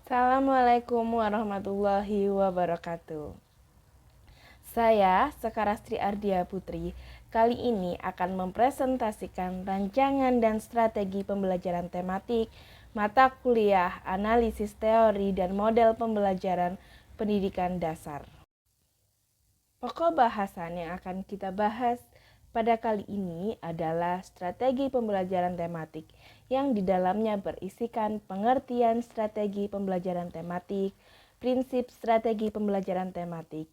Assalamualaikum warahmatullahi wabarakatuh. Saya Sekarastri Ardia Putri. Kali ini akan mempresentasikan rancangan dan strategi pembelajaran tematik mata kuliah analisis teori dan model pembelajaran pendidikan dasar. Pokok bahasan yang akan kita bahas pada kali ini adalah strategi pembelajaran tematik yang di dalamnya berisikan pengertian strategi pembelajaran tematik, prinsip strategi pembelajaran tematik,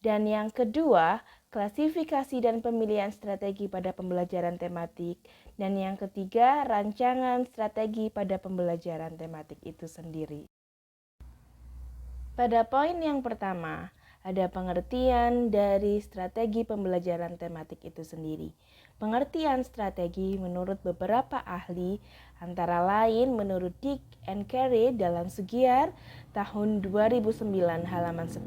dan yang kedua, klasifikasi dan pemilihan strategi pada pembelajaran tematik, dan yang ketiga, rancangan strategi pada pembelajaran tematik itu sendiri. Pada poin yang pertama, ada pengertian dari strategi pembelajaran tematik itu sendiri. Pengertian strategi menurut beberapa ahli, antara lain menurut Dick and Carey dalam Sugiar tahun 2009 halaman 10.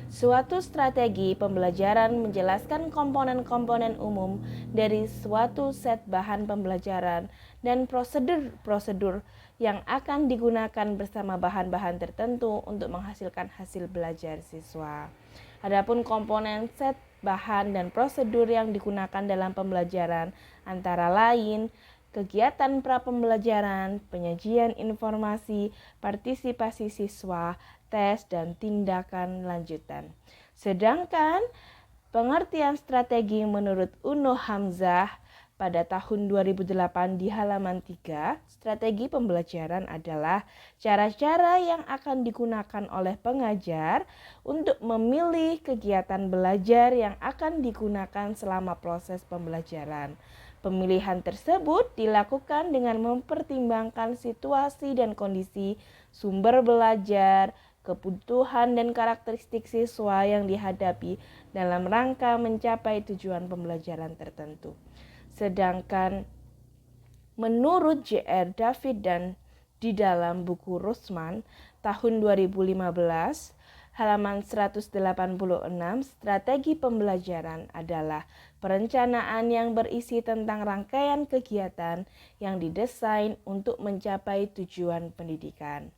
Suatu strategi pembelajaran menjelaskan komponen-komponen umum dari suatu set bahan pembelajaran dan prosedur-prosedur yang akan digunakan bersama bahan-bahan tertentu untuk menghasilkan hasil belajar siswa. Adapun komponen set bahan dan prosedur yang digunakan dalam pembelajaran antara lain kegiatan pra-pembelajaran, penyajian informasi, partisipasi siswa, tes, dan tindakan lanjutan. Sedangkan pengertian strategi menurut Uno Hamzah pada tahun 2008 di halaman 3, strategi pembelajaran adalah cara-cara yang akan digunakan oleh pengajar untuk memilih kegiatan belajar yang akan digunakan selama proses pembelajaran. Pemilihan tersebut dilakukan dengan mempertimbangkan situasi dan kondisi sumber belajar, kebutuhan dan karakteristik siswa yang dihadapi dalam rangka mencapai tujuan pembelajaran tertentu. Sedangkan menurut J.R. David dan di dalam buku Rosman tahun 2015 halaman 186, strategi pembelajaran adalah perencanaan yang berisi tentang rangkaian kegiatan yang didesain untuk mencapai tujuan pendidikan.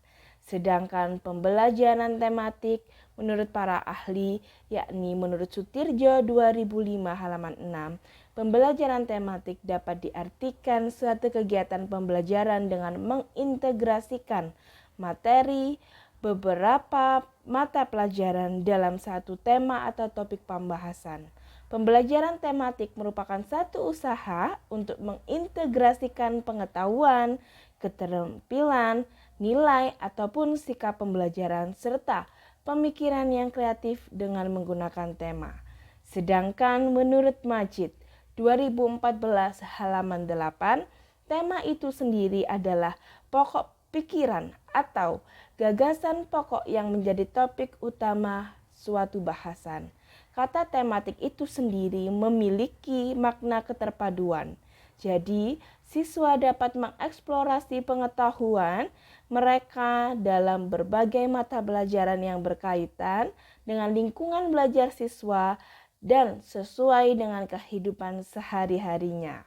Sedangkan pembelajaran tematik menurut para ahli, yakni menurut Sutirjo 2005 halaman 6, pembelajaran tematik dapat diartikan suatu kegiatan pembelajaran dengan mengintegrasikan materi beberapa mata pelajaran dalam satu tema atau topik pembahasan. Pembelajaran tematik merupakan satu usaha untuk mengintegrasikan pengetahuan, keterampilan, nilai ataupun sikap pembelajaran serta pemikiran yang kreatif dengan menggunakan tema. Sedangkan menurut Majid 2014 halaman 8, tema itu sendiri adalah pokok pikiran atau gagasan pokok yang menjadi topik utama suatu bahasan. Kata tematik itu sendiri memiliki makna keterpaduan. Jadi, siswa dapat mengeksplorasi pengetahuan mereka dalam berbagai mata pelajaran yang berkaitan dengan lingkungan belajar siswa dan sesuai dengan kehidupan sehari-harinya.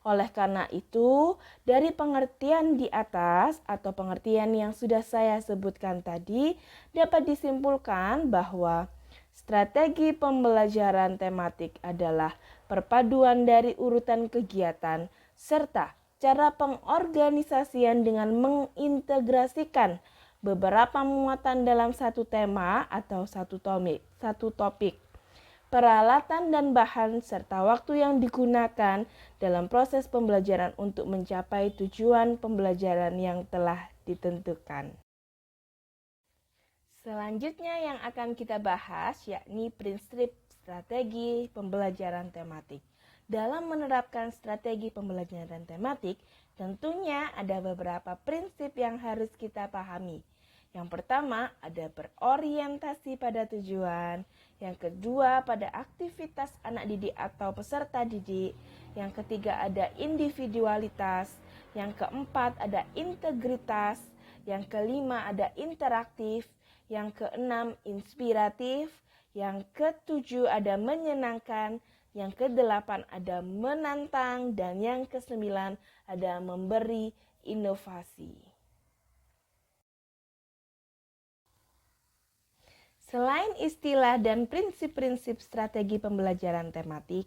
Oleh karena itu, dari pengertian di atas atau pengertian yang sudah saya sebutkan tadi, dapat disimpulkan bahwa strategi pembelajaran tematik adalah perpaduan dari urutan kegiatan serta cara pengorganisasian dengan mengintegrasikan beberapa muatan dalam satu tema atau satu topik, peralatan dan bahan serta waktu yang digunakan dalam proses pembelajaran untuk mencapai tujuan pembelajaran yang telah ditentukan. Selanjutnya yang akan kita bahas yakni prinsip strategi pembelajaran tematik. Dalam menerapkan strategi pembelajaran tematik, tentunya ada beberapa prinsip yang harus kita pahami. Yang pertama ada berorientasi pada tujuan, yang kedua pada aktivitas anak didik atau peserta didik, yang ketiga ada individualitas, yang keempat ada integritas, yang kelima ada interaktif, yang keenam inspiratif, yang ketujuh ada menyenangkan, yang kedelapan ada menantang, dan yang kesembilan ada memberi inovasi. Selain istilah dan prinsip-prinsip strategi pembelajaran tematik,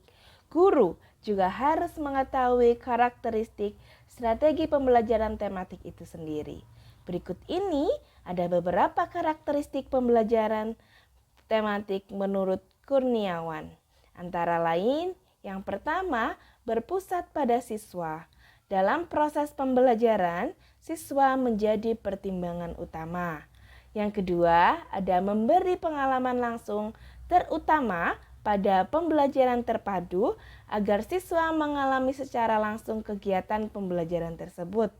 guru juga harus mengetahui karakteristik strategi pembelajaran tematik itu sendiri. Berikut ini ada beberapa karakteristik pembelajaran tematik menurut Kurniawan. Antara lain, yang pertama, berpusat pada siswa. Dalam proses pembelajaran, siswa menjadi pertimbangan utama. Yang kedua, ada memberi pengalaman langsung, terutama pada pembelajaran terpadu agar siswa mengalami secara langsung kegiatan pembelajaran tersebut.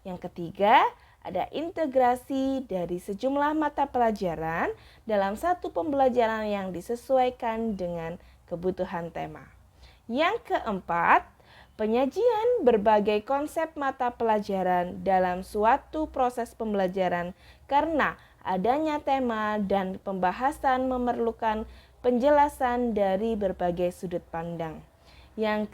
Yang ketiga, ada integrasi dari sejumlah mata pelajaran dalam satu pembelajaran yang disesuaikan dengan kebutuhan tema. Yang keempat, penyajian berbagai konsep mata pelajaran dalam suatu proses pembelajaran karena adanya tema dan pembahasan memerlukan penjelasan dari berbagai sudut pandang. Yang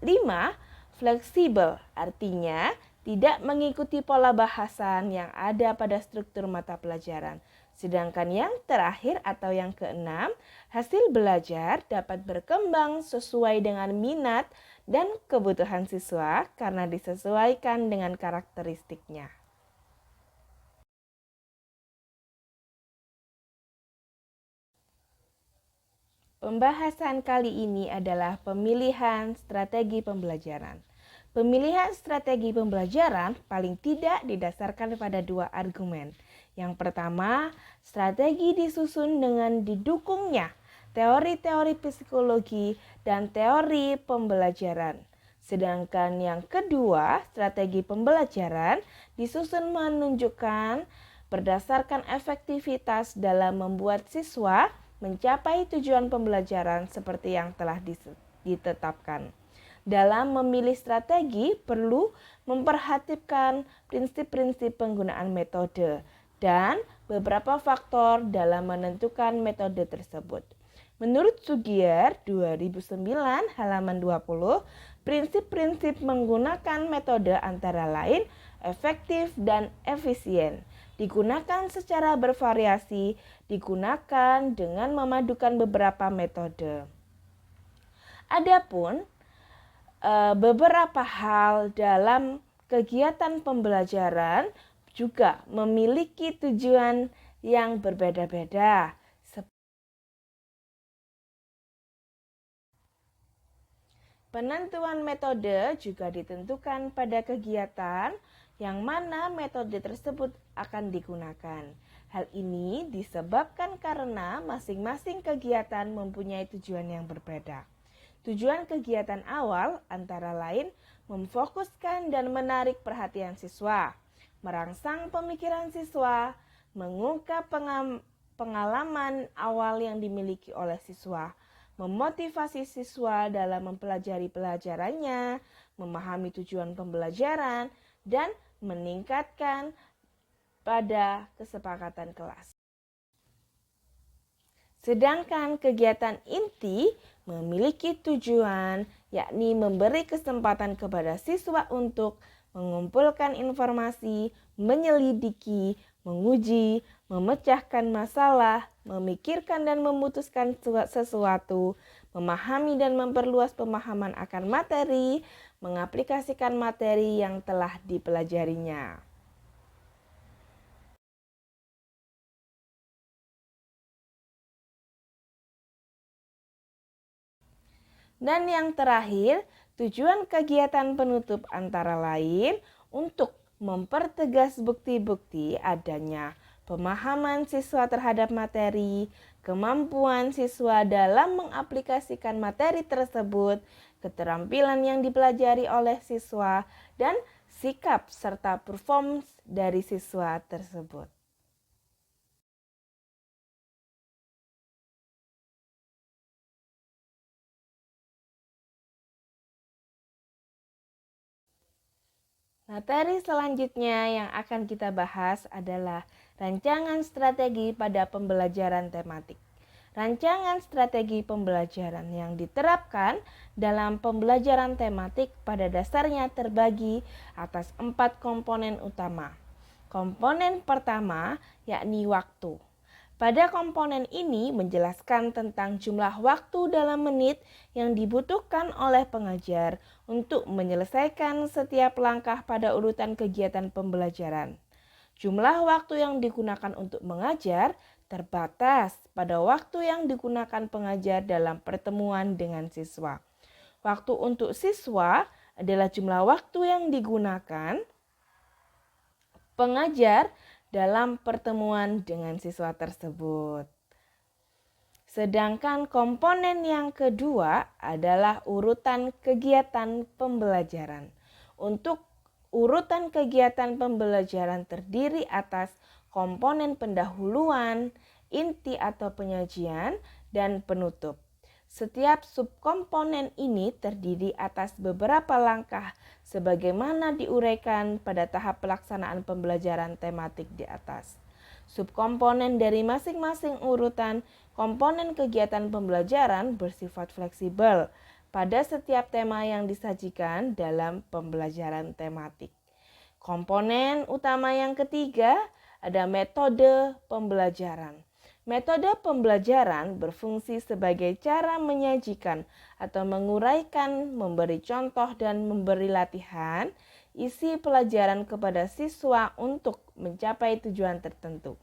kelima, fleksibel, artinya tidak mengikuti pola bahasan yang ada pada struktur mata pelajaran. Sedangkan yang terakhir atau yang keenam, hasil belajar dapat berkembang sesuai dengan minat dan kebutuhan siswa karena disesuaikan dengan karakteristiknya. Pembahasan kali ini adalah pemilihan strategi pembelajaran. Pemilihan strategi pembelajaran paling tidak didasarkan pada dua argumen. Yang pertama, strategi disusun dengan didukungnya teori-teori psikologi dan teori pembelajaran. Sedangkan yang kedua, strategi pembelajaran disusun menunjukkan berdasarkan efektivitas dalam membuat siswa mencapai tujuan pembelajaran seperti yang telah ditetapkan. Dalam memilih strategi perlu memperhatikan prinsip-prinsip penggunaan metode dan beberapa faktor dalam menentukan metode tersebut. Menurut Sugier 2009 halaman 20, prinsip-prinsip menggunakan metode antara lain efektif dan efisien. Digunakan secara bervariasi, digunakan dengan memadukan beberapa metode. Adapun beberapa hal dalam kegiatan pembelajaran juga memiliki tujuan yang berbeda-beda. Penentuan metode juga ditentukan pada kegiatan yang mana metode tersebut akan digunakan. Hal ini disebabkan karena masing-masing kegiatan mempunyai tujuan yang berbeda. Tujuan kegiatan awal antara lain memfokuskan dan menarik perhatian siswa, merangsang pemikiran siswa, mengungkap pengalaman awal yang dimiliki oleh siswa, memotivasi siswa dalam mempelajari pelajarannya, memahami tujuan pembelajaran, dan meningkatkan pada kesepakatan kelas. Sedangkan kegiatan inti memiliki tujuan, yakni memberi kesempatan kepada siswa untuk mengumpulkan informasi, menyelidiki, menguji, memecahkan masalah, memikirkan dan memutuskan sesuatu, memahami dan memperluas pemahaman akan materi, mengaplikasikan materi yang telah dipelajarinya. Dan yang terakhir, tujuan kegiatan penutup antara lain untuk mempertegas bukti-bukti adanya pemahaman siswa terhadap materi, kemampuan siswa dalam mengaplikasikan materi tersebut, keterampilan yang dipelajari oleh siswa, dan sikap serta performance dari siswa tersebut. Materi selanjutnya yang akan kita bahas adalah rancangan strategi pada pembelajaran tematik. Rancangan strategi pembelajaran yang diterapkan dalam pembelajaran tematik pada dasarnya terbagi atas 4 komponen utama. Komponen pertama yakni waktu. Pada komponen ini menjelaskan tentang jumlah waktu dalam menit yang dibutuhkan oleh pengajar untuk menyelesaikan setiap langkah pada urutan kegiatan pembelajaran. Jumlah waktu yang digunakan untuk mengajar terbatas pada waktu yang digunakan pengajar dalam pertemuan dengan siswa. Waktu untuk siswa adalah jumlah waktu yang digunakan pengajar dalam pertemuan dengan siswa tersebut. Sedangkan komponen yang kedua adalah urutan kegiatan pembelajaran. Untuk urutan kegiatan pembelajaran terdiri atas komponen pendahuluan, inti atau penyajian, dan penutup. Setiap subkomponen ini terdiri atas beberapa langkah sebagaimana diuraikan pada tahap pelaksanaan pembelajaran tematik di atas. Subkomponen dari masing-masing urutan komponen kegiatan pembelajaran bersifat fleksibel pada setiap tema yang disajikan dalam pembelajaran tematik. Komponen utama yang ketiga ada metode pembelajaran. Metode pembelajaran berfungsi sebagai cara menyajikan atau menguraikan, memberi contoh dan memberi latihan isi pelajaran kepada siswa untuk mencapai tujuan tertentu.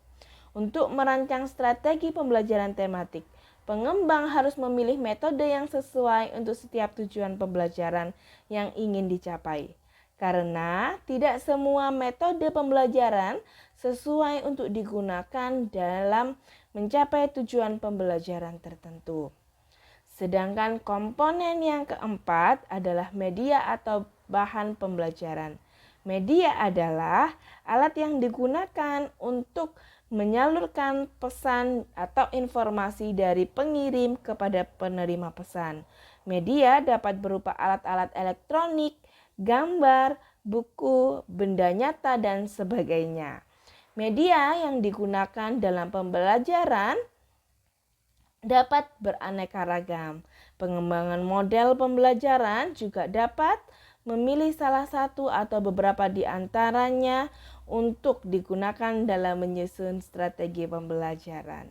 Untuk merancang strategi pembelajaran tematik, pengembang harus memilih metode yang sesuai untuk setiap tujuan pembelajaran yang ingin dicapai. Karena tidak semua metode pembelajaran sesuai untuk digunakan dalam mencapai tujuan pembelajaran tertentu. Sedangkan komponen yang keempat adalah media atau bahan pembelajaran. Media adalah alat yang digunakan untuk menyalurkan pesan atau informasi dari pengirim kepada penerima pesan. Media dapat berupa alat-alat elektronik, gambar, buku, benda nyata, dan sebagainya. Media yang digunakan dalam pembelajaran dapat beraneka ragam. Pengembangan model pembelajaran juga dapat memilih salah satu atau beberapa di antaranya untuk digunakan dalam menyusun strategi pembelajaran.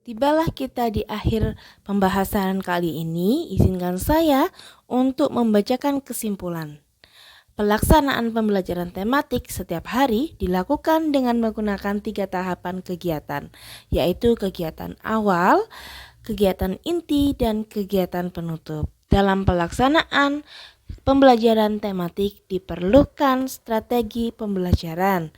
Tibalah kita di akhir pembahasan kali ini, izinkan saya untuk membacakan kesimpulan. Pelaksanaan pembelajaran tematik setiap hari dilakukan dengan menggunakan 3 tahapan kegiatan, yaitu kegiatan awal, kegiatan inti, dan kegiatan penutup. Dalam pelaksanaan pembelajaran tematik diperlukan strategi pembelajaran.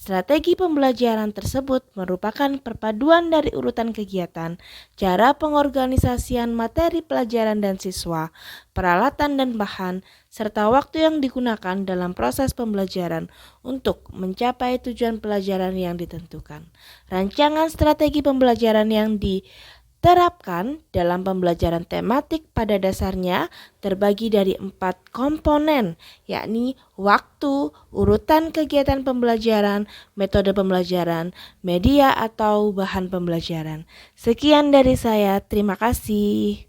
Strategi pembelajaran tersebut merupakan perpaduan dari urutan kegiatan, cara pengorganisasian materi pelajaran dan siswa, peralatan dan bahan, serta waktu yang digunakan dalam proses pembelajaran untuk mencapai tujuan pelajaran yang ditentukan. Rancangan strategi pembelajaran yang diterapkan dalam pembelajaran tematik pada dasarnya terbagi dari 4 komponen, yakni waktu, urutan kegiatan pembelajaran, metode pembelajaran, media atau bahan pembelajaran. Sekian dari saya, terima kasih.